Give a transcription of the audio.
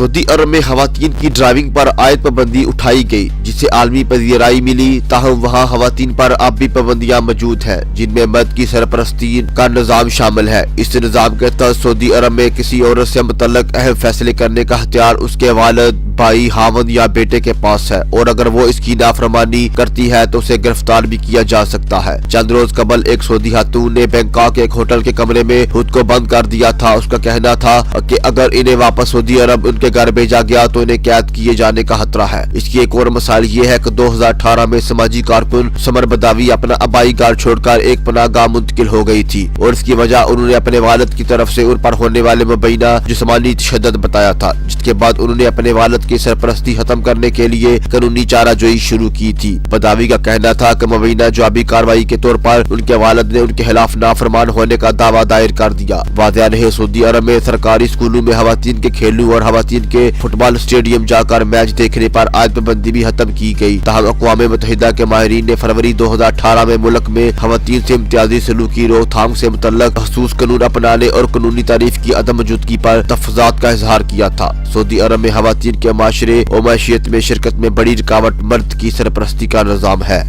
Saudi अरब में खवातीन की ड्राइविंग पर आयत पाबंदी उठाई गई, जिसे आलमी पजीराई मिली। ताहम वहाँ खवातीन पर अब भी पाबंदियां मौजूद हैं, जिनमें मर्द की सरपरस्ती का निजाम शामिल है। इस निजाम के तहत सऊदी अरब में किसी औरत से मुतल्लक अहम फैसले करने का इख्तियार उसके वालिद, भाई, हावंद या बेटे के पास है, और अगर वो इसकी नाफरमानी करती है तो उसे गिरफ्तार भी किया जा सकता है। चंद रोज कबल एक सऊदी खातून ने बैंकॉक के एक होटल के कमरे में खुद को बंद कर दिया था। उसका कहना था कि अगर इन्हें वापस सऊदी अरब उनके घर भेजा गया तो इन्हें कैद किए जाने का खतरा है। इसकी एक और मिसाल ये है कि 2018 में समाजी कारकुन समर बदावी अपना आबाई घर छोड़कर एक पनाहगाह मुंतकिल हो गई थी, और इसकी वजह उन्होंने अपने वालिद की तरफ से उन पर होने वाले मुबैना जिस्मानी तशद्दुद बताया था, जिसके बाद उन्होंने अपने वालिद की सरपरस्ती खत्म करने के लिए कानूनी चाराजोई शुरू की थी। बदावी का कहना था कि मुबैना जवाबी कार्रवाई के तौर पर उनके वालिद ने उनके खिलाफ नाफरमान होने का दावा दायर कर दिया। वाज़ेह रहे, सऊदी अरब में सरकारी स्कूलों में खवातीन के खेलों और खवातीन के फुटबॉल स्टेडियम जाकर मैच देखने पर आयत पाबंदी भी खत्म की गई। ताहम अक़वाम मुत्तहिदा के माहिरीन ने फरवरी 2018 में मुल्क में खवातीन से इम्तियाजी सलूक की रोकथाम से मुतल्लक मखसूस कानून अपनाने और कानूनी तारीफ की अदम मौजूदगी पर तफज़ात का इजहार किया था। सऊदी अरब में खवातीन के माशरे और मैशियत में शिरकत में बड़ी रुकावट मर्द की सरपरस्ती का निज़ाम है।